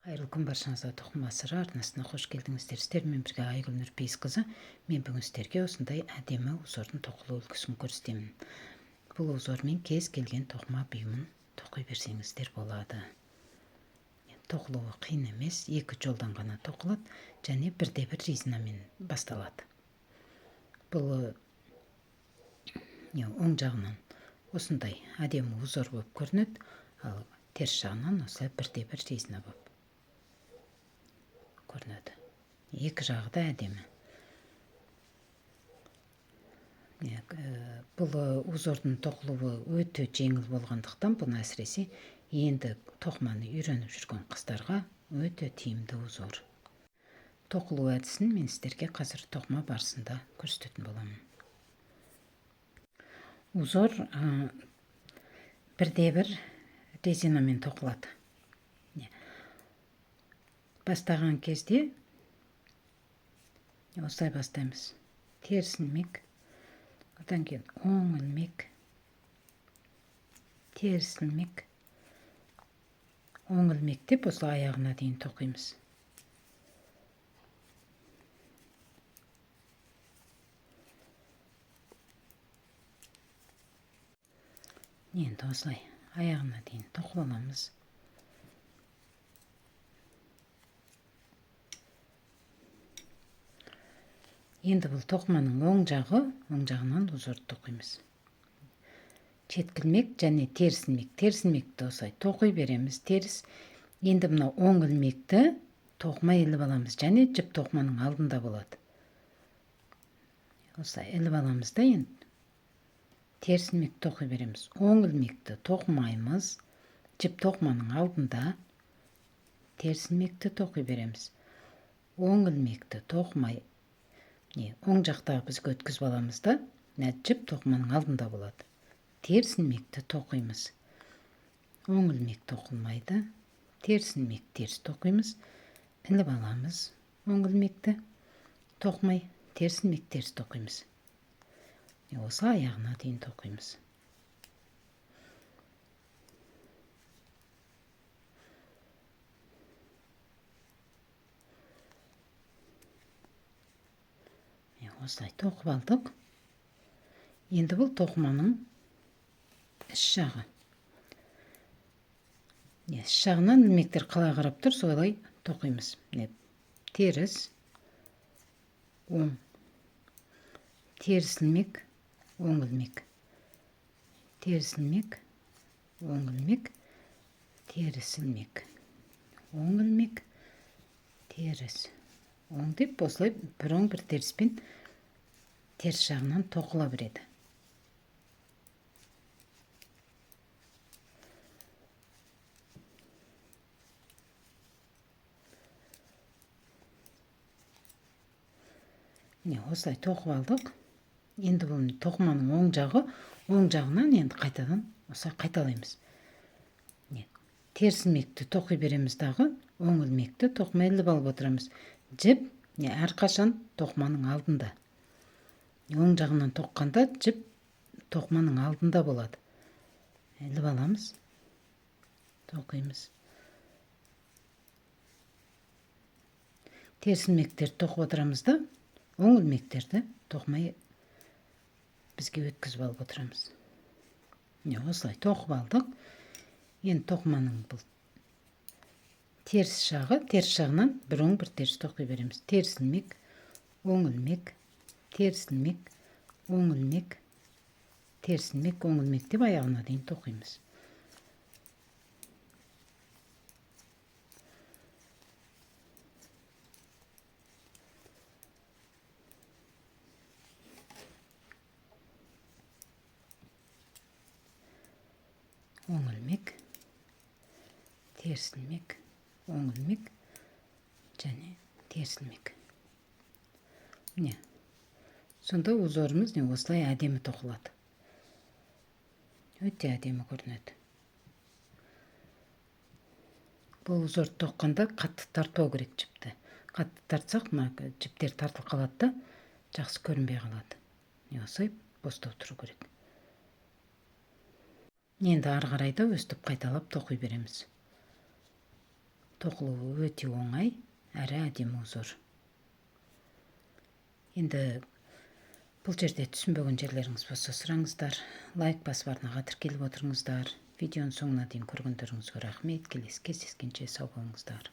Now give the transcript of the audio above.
Қайырлы күн баршаңызға. Тоқыма сыры арнасына қош келдіңіздер. Сіздермен бірге Айгүл Нұрпейісқызы. Мен бүгін сіздерге осындай әдемі узордың тоқылу үлгісін көрсетемін. Бұл узормен кез келген тоқыма бұйымын тоқи берсеңіздер болады. Тоқылуы қиын емес, екі жолдан ғана тоқылады, және бірде-бір резинамен басталады. Бұл оң жағынан осындай әдемі узор болып көрінеді, ал теріс жағынан осылай бірде-бір резина болып көрінеді. Екі жағы да әдемі. Бұл узордың тоқылуы өте жеңіл болғандықтан, бұны әсіресе енді тоқыманы үйреніп жүрген қыздарға өте тиімді узор. Тоқылу әдісін мен сіздерге қазір тоқыма барысында көрсететін боламын. Узор бірде-бір резинамен тоқылады. Бастаған кезде осылай бастаймыз. Теріс ілмек, одан кейін оң ілмек, теріс ілмек, оң ілмек деп осылай аяғына дейін тоқимыз. Енді осылай аяғына дейін тоқып аламыз. Енді бұл тоқыманың оң жағынан узорды тоқимыз. Шеткі ілмек және теріс ілмек. Теріс ілмекті осылай тоқи береміз. Теріс. Енді мына оң ілмекті тоқымай іліп аламыз, және жіп тоқыманың алдында болады. Осылай іліп аламыз да, енді теріс ілмекті тоқи береміз. Оң ілмекті тоқымаймыз, жіп тоқыманың алдында теріс ілмекті тоқи береміз. Оң ілмекті тоқымай, оң жақтағы бізге өткізіп аламыз да, жіп тоқыманың алдында болады. Теріс ілмекті тоқимыз. Оң ілмек тоқылмайды. Теріс ілмек теріс тоқимыз. Іліп аламыз. Оң ілмекті тоқымай, теріс ілмек теріс тоқимыз. Осы аяғына дейін тоқимыз. Осылай тоқып алдық. Енді бұл тоқыманың іш жағы. Іш жағынан ілмектер қалай қарап тұр, солай тоқимыз. Теріс, оң, теріс ілмек, оң ілмек, теріс ілмек, оң ілмек, теріс ілмек, оң ілмек, теріс, оң деп осылай бір оң бір теріспен теріс жағынан тоқыла береді. Осылай тоқып алдық. Енді бұл тоқыманың оң жағынан енді қайтадан осылай қайталаймыз. Теріс ілмекті тоқи береміз дағы, оң ілмекті тоқымай іліп алып отырамыз. Жіп әрқашан тоқыманың алдында. Оң жағынан тоққанда жіп тоқыманың алдында болады. Іліп аламыз, тоқимыз. Теріс ілмектерді тоқып отырамыз да, оң ілмектерді тоқымай бізге өткізіп алып отырамыз. Осылай тоқып алдық. Енді тоқыманың бұл теріс жағынан бір оң бір теріс тоқи береміз. Теріс ілмек, оң ілмек, теріс ілмек, оң ілмек, теріс ілмек, оң ілмек деп аяғына дейін тоқимыз. Оң ілмек, теріс ілмек, оң ілмек және теріс ілмек. Сонда узорымыз осылай әдемі тоқылады. Өте әдемі көрінеді. Бұл узорды тоққанда қатты тартпау керек жіпті. Қатты тартсақ, жіптер тартылып қалады да, жақсы көрінбей қалады. Осылай бостау тұру керек. Енді ары қарай да өстіп қайталап тоқи береміз. токулуу өтө оңай әрі әдемі узор. Енді бұл жерде түсінбеген жерлеріңіз болса сұраңыздар. Лайк басып арнаға тіркеліп отырыңыздар. Видеоның соңына дейін көргендеріңізге рахмет. Келесі кездескенше сау болыңыздар.